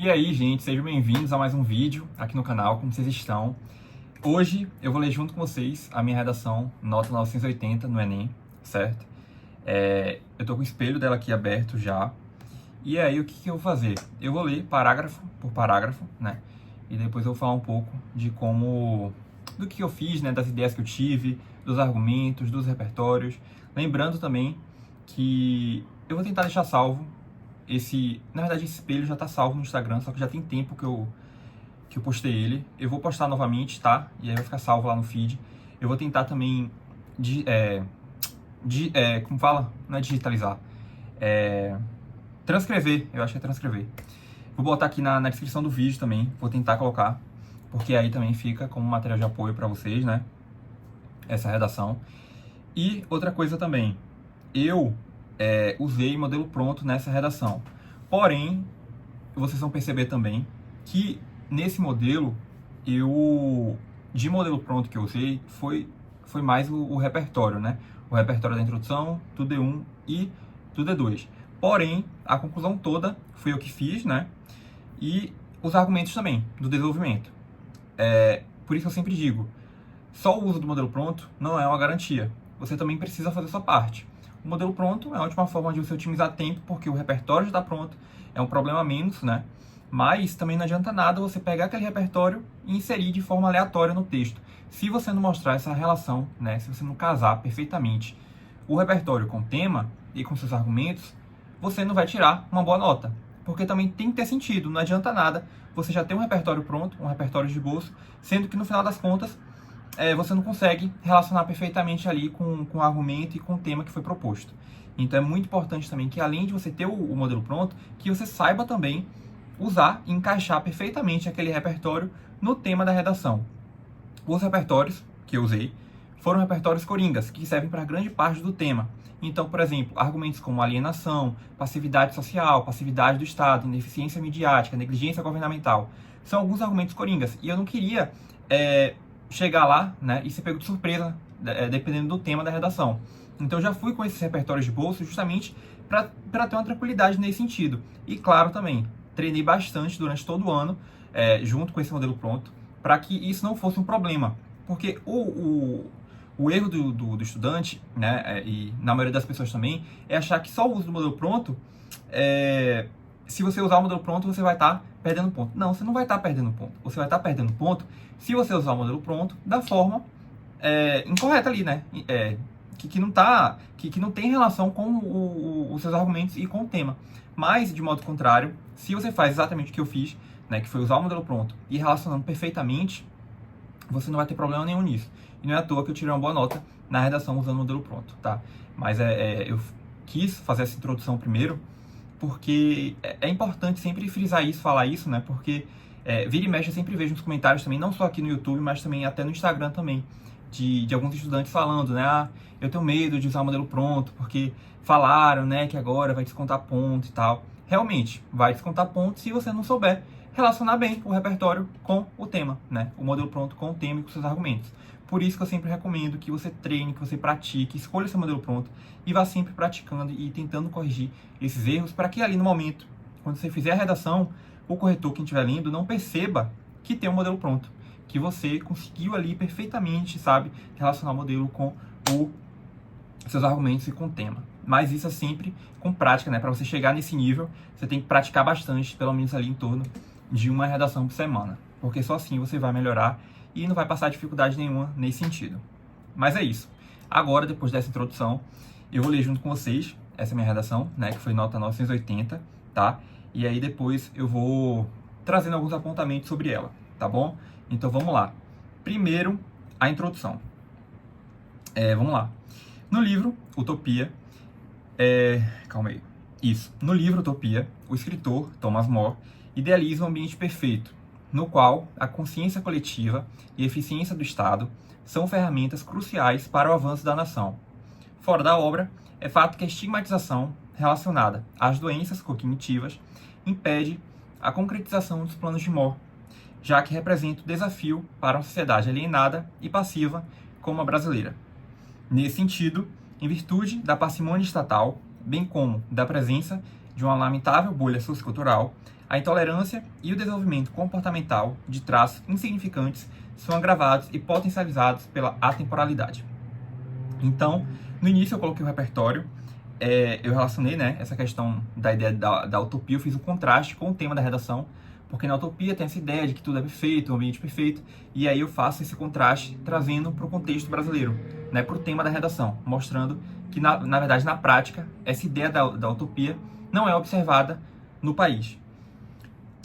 E aí, gente, sejam bem-vindos a mais um vídeo aqui no canal, como vocês estão? Hoje eu vou ler junto com vocês a minha redação Nota 980 no Enem, certo? Eu tô com o espelho dela aqui aberto já. E aí, o que eu vou fazer? Eu vou ler parágrafo por parágrafo, né? E depois eu vou falar um pouco de do que eu fiz, né? Das ideias que eu tive, dos argumentos, dos repertórios. Lembrando também que eu vou tentar deixar salvo na verdade, esse espelho já tá salvo no Instagram, só que já tem tempo que eu postei ele. Eu vou postar novamente, tá? E aí vai ficar salvo lá no feed. Eu vou tentar também, como fala? Não é digitalizar. Transcrever, eu acho que é transcrever. Vou botar aqui na descrição do vídeo também, vou tentar colocar, porque aí também fica como material de apoio para vocês, né? Essa redação. E outra coisa também, eu usei modelo pronto nessa redação. Porém, vocês vão perceber também que nesse modelo, de modelo pronto que eu usei, foi mais o repertório, né? O repertório da introdução, do D1 e do D2. Porém, a conclusão toda foi eu que fiz, né? E os argumentos também, do desenvolvimento. Por isso eu sempre digo, só o uso do modelo pronto não é uma garantia. Você também precisa fazer sua parte. O modelo pronto é a última forma de você otimizar tempo, porque o repertório já está pronto, é um problema a menos, né? Mas também não adianta nada você pegar aquele repertório e inserir de forma aleatória no texto. Se você não mostrar essa relação, né? Se você não casar perfeitamente o repertório com o tema e com seus argumentos, você não vai tirar uma boa nota. Porque também tem que ter sentido, não adianta nada você já ter um repertório pronto, um repertório de esboço, sendo que no final das contas você não consegue relacionar perfeitamente ali com o argumento e com o tema que foi proposto. Então é muito importante também que, além de você ter o modelo pronto, que você saiba também usar e encaixar perfeitamente aquele repertório no tema da redação. Os repertórios que eu usei foram repertórios coringas, que servem para grande parte do tema. Então, por exemplo, argumentos como alienação, passividade social, passividade do Estado, ineficiência midiática, negligência governamental, são alguns argumentos coringas. E eu não queria chegar lá, né, e ser pego de surpresa, dependendo do tema da redação. Então eu já fui com esses repertórios de bolso justamente para ter uma tranquilidade nesse sentido. E claro também, treinei bastante durante todo o ano, junto com esse modelo pronto, para que isso não fosse um problema. Porque o erro do estudante, né, e na maioria das pessoas também, é achar que só o uso do modelo pronto, se você usar o modelo pronto, você vai estar perdendo ponto. Não, você não vai estar perdendo ponto. Você vai estar perdendo ponto se você usar o modelo pronto da forma incorreta ali, né? Que não tem relação com os seus argumentos e com o tema. Mas, de modo contrário, se você faz exatamente o que eu fiz, né, que foi usar o modelo pronto e relacionando perfeitamente, você não vai ter problema nenhum nisso. E não é à toa que eu tirei uma boa nota na redação usando o modelo pronto, tá? Mas eu quis fazer essa introdução primeiro, porque é importante sempre frisar isso, falar isso, né? Porque vira e mexe eu sempre vejo nos comentários também, não só aqui no YouTube, mas também até no Instagram também, de alguns estudantes falando, né? Eu tenho medo de usar o modelo pronto, porque falaram, né, que agora vai descontar ponto e tal. Realmente, vai descontar ponto se você não souber relacionar bem o repertório com o tema, né? O modelo pronto com o tema e com seus argumentos. Por isso que eu sempre recomendo que você treine, que você pratique, escolha seu modelo pronto e vá sempre praticando e tentando corrigir esses erros, para que ali no momento, quando você fizer a redação, o corretor, quem estiver lendo, não perceba que tem um modelo pronto, que você conseguiu ali perfeitamente, sabe, relacionar o modelo com os seus argumentos e com o tema. Mas isso é sempre com prática, né? Para você chegar nesse nível, você tem que praticar bastante, pelo menos ali em torno de uma redação por semana, porque só assim você vai melhorar e não vai passar dificuldade nenhuma nesse sentido. Mas é isso. Agora, depois dessa introdução, eu vou ler junto com vocês essa minha redação, né, que foi nota 980, tá? E aí depois eu vou trazendo alguns apontamentos sobre ela, tá bom? Então vamos lá. Primeiro, a introdução. Vamos lá. No livro Utopia, calma aí. Isso. No livro Utopia, o escritor Thomas More idealiza um ambiente perfeito, no qual a consciência coletiva e a eficiência do Estado são ferramentas cruciais para o avanço da nação. Fora da obra, é fato que a estigmatização relacionada às doenças cognitivas impede a concretização dos planos de More, já que representa o desafio para uma sociedade alienada e passiva como a brasileira. Nesse sentido, em virtude da parcimônia estatal, bem como da presença de uma lamentável bolha sociocultural, A intolerância e o desenvolvimento comportamental de traços insignificantes são agravados e potencializados pela atemporalidade. Então, no início eu coloquei o repertório, eu relacionei, né, essa questão da ideia da utopia, eu fiz um contraste com o tema da redação, porque na utopia tem essa ideia de que tudo é perfeito, um ambiente perfeito, e aí eu faço esse contraste trazendo para o contexto brasileiro, né, para o tema da redação, mostrando que, na verdade, na prática, essa ideia da utopia não é observada no país.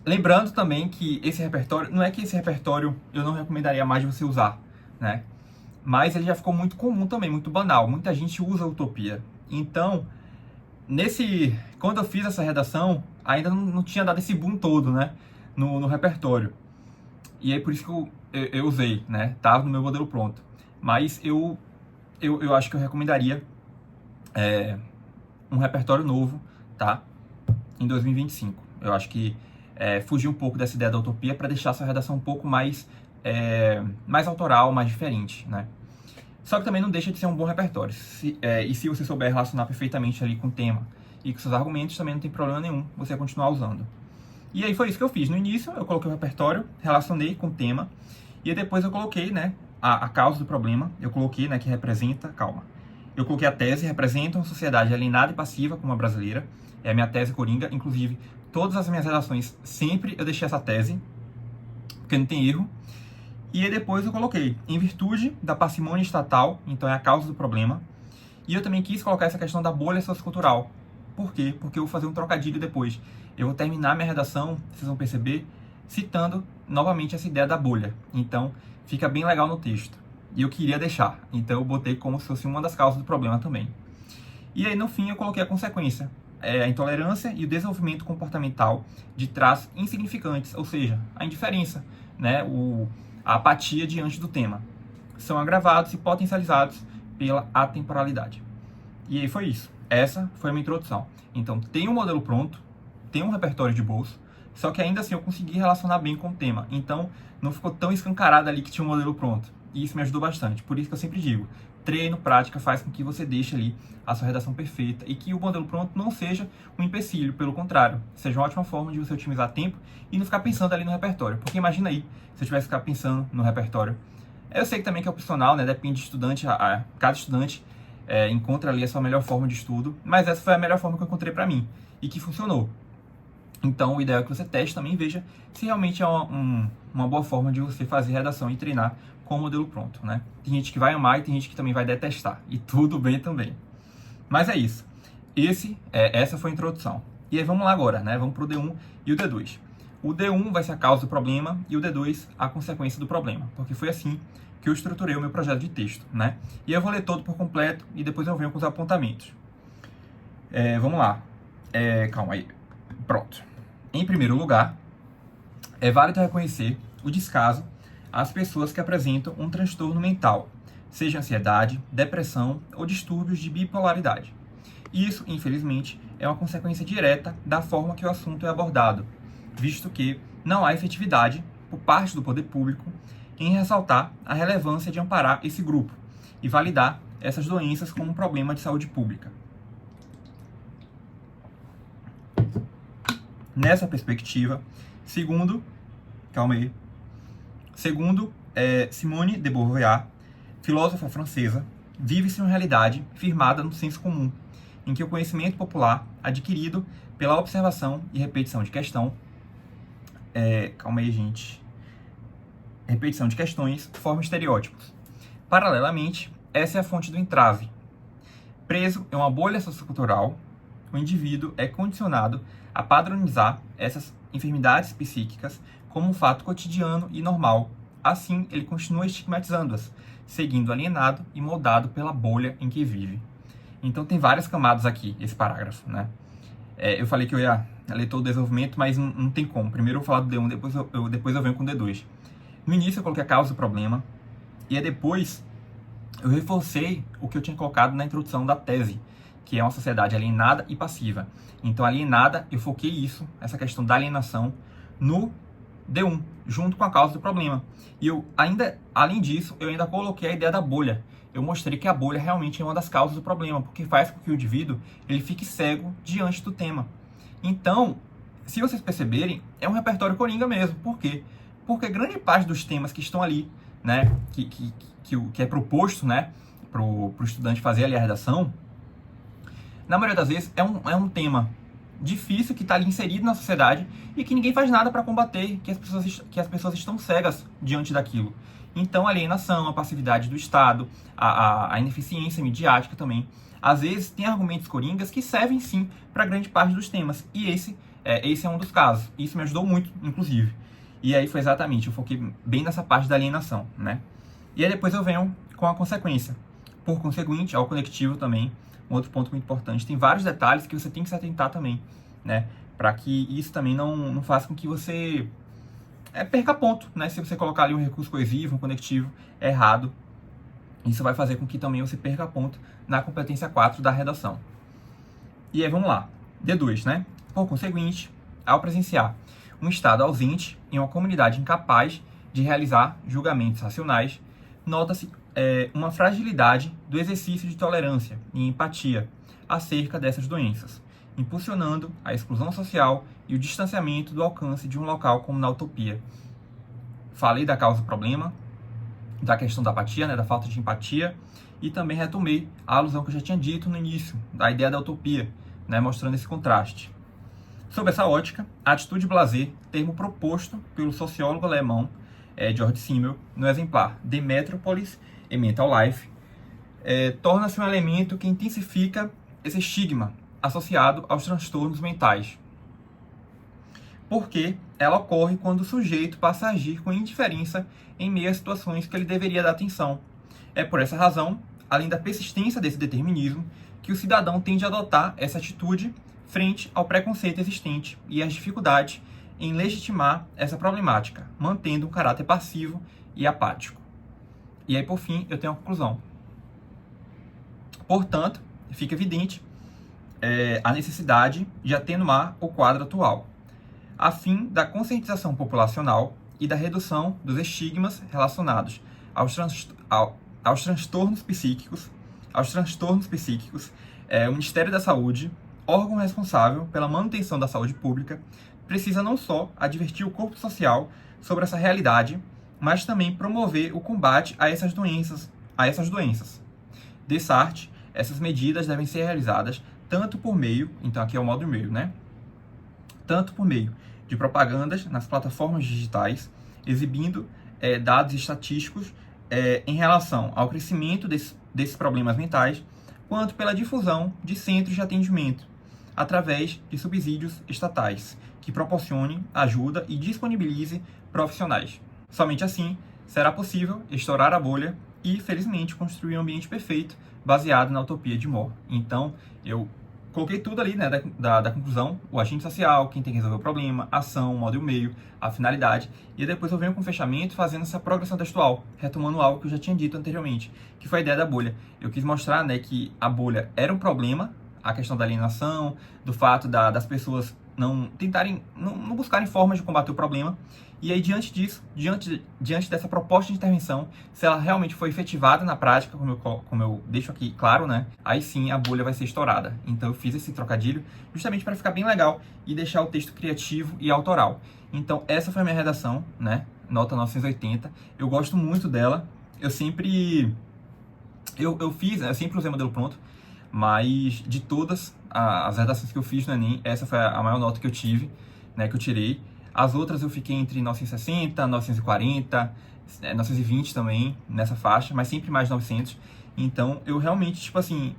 Lembrando também que esse repertório, não é que esse repertório eu não recomendaria mais de você usar, né? Mas ele já ficou muito comum também, muito banal. Muita gente usa a utopia. Então, quando eu fiz essa redação, ainda não tinha dado esse boom todo, né? No repertório. E aí por isso que eu usei, né? Tava no meu modelo pronto. Mas eu acho que eu recomendaria um repertório novo, tá? Em 2025. Eu acho que fugir um pouco dessa ideia da utopia para deixar essa redação um pouco mais autoral, mais diferente, né? Só que também não deixa de ser um bom repertório. E se você souber relacionar perfeitamente ali com o tema e com seus argumentos, também não tem problema nenhum você continuar usando. E aí foi isso que eu fiz. No início, eu coloquei o repertório, relacionei com o tema, e aí depois eu coloquei, né, a causa do problema. Eu coloquei, né, que representa... Calma. Eu coloquei a tese, representa uma sociedade alienada e passiva como a brasileira. É a minha tese coringa. Inclusive, todas as minhas redações, sempre eu deixei essa tese, porque não tem erro. E aí depois eu coloquei, em virtude da parcimônia estatal, então é a causa do problema. E eu também quis colocar essa questão da bolha sociocultural. Por quê? Porque eu vou fazer um trocadilho depois. Eu vou terminar minha redação, vocês vão perceber, citando novamente essa ideia da bolha. Então, fica bem legal no texto. E eu queria deixar. Então, eu botei como se fosse uma das causas do problema também. E aí, no fim, eu coloquei a consequência. A intolerância e o desenvolvimento comportamental de traços insignificantes, ou seja, a indiferença, né? A apatia diante do tema. São agravados e potencializados pela atemporalidade. E aí foi isso. Essa foi a minha introdução. Então, tem um modelo pronto, tem um repertório de bolso, só que ainda assim eu consegui relacionar bem com o tema. Então, não ficou tão escancarado ali que tinha um modelo pronto. E isso me ajudou bastante. Por isso que eu sempre digo, treino, prática, faz com que você deixe ali a sua redação perfeita e que o modelo pronto não seja um empecilho, pelo contrário, seja uma ótima forma de você otimizar tempo e não ficar pensando ali no repertório. Porque imagina aí, se eu tivesse que ficar pensando no repertório. Eu sei que também que é opcional, né? Depende de estudante cada estudante encontra ali a sua melhor forma de estudo, mas essa foi a melhor forma que eu encontrei para mim e que funcionou. Então, o ideal é que você teste também e veja se realmente é uma boa forma de você fazer redação e treinar com o modelo pronto, né? Tem gente que vai amar e tem gente que também vai detestar, e tudo bem também. Mas é isso. Essa foi a introdução. E aí vamos lá agora, né? Vamos para o D1 e o D2. O D1 vai ser a causa do problema e o D2 a consequência do problema, porque foi assim que eu estruturei o meu projeto de texto, né? E eu vou ler todo por completo e depois eu venho com os apontamentos. Vamos lá. Calma aí. Pronto. Em primeiro lugar, é válido reconhecer o descaso às pessoas que apresentam um transtorno mental, seja ansiedade, depressão ou distúrbios de bipolaridade. Isso, infelizmente, é uma consequência direta da forma que o assunto é abordado, visto que não há efetividade, por parte do poder público, em ressaltar a relevância de amparar esse grupo e validar essas doenças como um problema de saúde pública. Nessa perspectiva, segundo Simone de Beauvoir, filósofa francesa, vive-se uma realidade firmada no senso comum, em que o conhecimento popular, adquirido pela observação e repetição de repetição de questões, forma estereótipos. Paralelamente, essa é a fonte do entrave. Preso em uma bolha sociocultural, o indivíduo é condicionado a padronizar essas enfermidades psíquicas como um fato cotidiano e normal. Assim, ele continua estigmatizando-as, seguindo alienado e moldado pela bolha em que vive. Então tem várias camadas aqui, esse parágrafo, né? Eu falei que eu ia ler todo o desenvolvimento, mas não tem como. Primeiro eu vou falar do D1, depois eu venho com o D2. No início eu coloquei a causa do problema, e aí depois eu reforcei o que eu tinha colocado na introdução da tese, que é uma sociedade alienada e passiva. Então, alienada, eu foquei isso, essa questão da alienação, no D1, junto com a causa do problema. E eu ainda, além disso, eu ainda coloquei a ideia da bolha. Eu mostrei que a bolha realmente é uma das causas do problema, porque faz com que o indivíduo ele fique cego diante do tema. Então, se vocês perceberem, é um repertório coringa mesmo. Por quê? Porque grande parte dos temas que estão ali, né, que é proposto, né, pro estudante fazer ali a redação, na maioria das vezes é um tema difícil que está ali inserido na sociedade e que ninguém faz nada para combater, que as pessoas estão cegas diante daquilo. Então, a alienação, a passividade do Estado, a ineficiência midiática também. Às vezes, tem argumentos coringas que servem, sim, para grande parte dos temas. E esse é um dos casos. Isso me ajudou muito, inclusive. E aí foi exatamente, eu foquei bem nessa parte da alienação, né? E aí depois eu venho com a consequência. Por conseguinte, ao conectivo também, um outro ponto muito importante. Tem vários detalhes que você tem que se atentar também, né? Para que isso também não faça com que você perca ponto, né? Se você colocar ali um recurso coesivo, um conectivo errado, isso vai fazer com que também você perca ponto na competência 4 da redação. E aí vamos lá. D2, né? Por conseguinte, ao presenciar um Estado ausente em uma comunidade incapaz de realizar julgamentos racionais, nota-se uma fragilidade do exercício de tolerância e empatia acerca dessas doenças, impulsionando a exclusão social e o distanciamento do alcance de um local como na utopia. Falei da causa do problema, da questão da apatia, né, da falta de empatia, e também retomei a alusão que eu já tinha dito no início, da ideia da utopia, né, mostrando esse contraste. Sob essa ótica, a atitude blasé, termo proposto pelo sociólogo alemão Georg Simmel, no exemplar The Metropolis e Mental Life, torna-se um elemento que intensifica esse estigma associado aos transtornos mentais. Porque ela ocorre quando o sujeito passa a agir com indiferença em meio a situações que ele deveria dar atenção. É por essa razão, além da persistência desse determinismo, que o cidadão tende a adotar essa atitude frente ao preconceito existente e às dificuldades em legitimar essa problemática, mantendo um caráter passivo e apático. E aí, por fim, eu tenho a conclusão. Portanto, fica evidente a necessidade de atenuar o quadro atual, a fim da conscientização populacional e da redução dos estigmas relacionados aos transtornos psíquicos. O Ministério da Saúde, órgão responsável pela manutenção da saúde pública, precisa não só advertir o corpo social sobre essa realidade, mas também promover o combate a essas doenças. Dessarte, essas medidas devem ser realizadas tanto por meio, então aqui é o modo e-mail, né? Tanto por meio de propagandas nas plataformas digitais, exibindo dados estatísticos em relação ao crescimento desses problemas mentais, quanto pela difusão de centros de atendimento, através de subsídios estatais, que proporcionem ajuda e disponibilize profissionais. Somente assim será possível estourar a bolha e, felizmente, construir um ambiente perfeito baseado na utopia de Moore. Então, eu coloquei tudo ali, né, da conclusão, o agente social, quem tem que resolver o problema, a ação, o modo e o meio, a finalidade, e depois eu venho com o fechamento fazendo essa progressão textual, retomando algo que eu já tinha dito anteriormente, que foi a ideia da bolha. Eu quis mostrar, né, que a bolha era um problema, a questão da alienação, do fato das pessoas não buscarem formas de combater o problema. E aí, diante disso, diante dessa proposta de intervenção, se ela realmente foi efetivada na prática, como eu deixo aqui claro, né? Aí sim a bolha vai ser estourada. Então eu fiz esse trocadilho justamente para ficar bem legal e deixar o texto criativo e autoral. Então essa foi a minha redação, né? Nota 980. Eu gosto muito dela. Eu sempre usei modelo pronto, mas de todas as redações que eu fiz no Enem, essa foi a maior nota que eu tive, né? Que eu tirei. As outras eu fiquei entre 960, 940, 920 também, nessa faixa, mas sempre mais de 900. Então, eu realmente, tipo assim,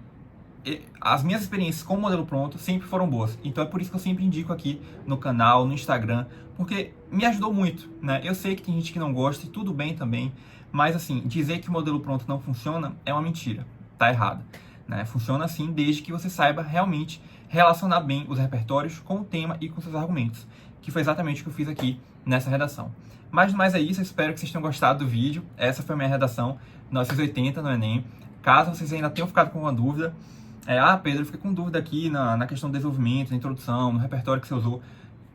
as minhas experiências com o modelo pronto sempre foram boas. Então, é por isso que eu sempre indico aqui no canal, no Instagram, porque me ajudou muito, né? Eu sei que tem gente que não gosta e tudo bem também, mas assim, dizer que o modelo pronto não funciona é uma mentira, tá errado, né? Funciona assim desde que você saiba realmente relacionar bem os repertórios com o tema e com seus argumentos, que foi exatamente o que eu fiz aqui nessa redação. Mas no mais é isso, eu espero que vocês tenham gostado do vídeo. Essa foi a minha redação 980 no Enem. Caso vocês ainda tenham ficado com alguma dúvida, Pedro, eu fiquei com dúvida aqui na questão do desenvolvimento, na introdução, no repertório que você usou,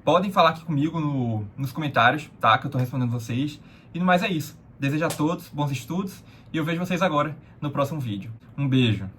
podem falar aqui comigo nos comentários, tá? Que eu tô respondendo vocês. E no mais é isso. Desejo a todos bons estudos e eu vejo vocês agora no próximo vídeo. Um beijo!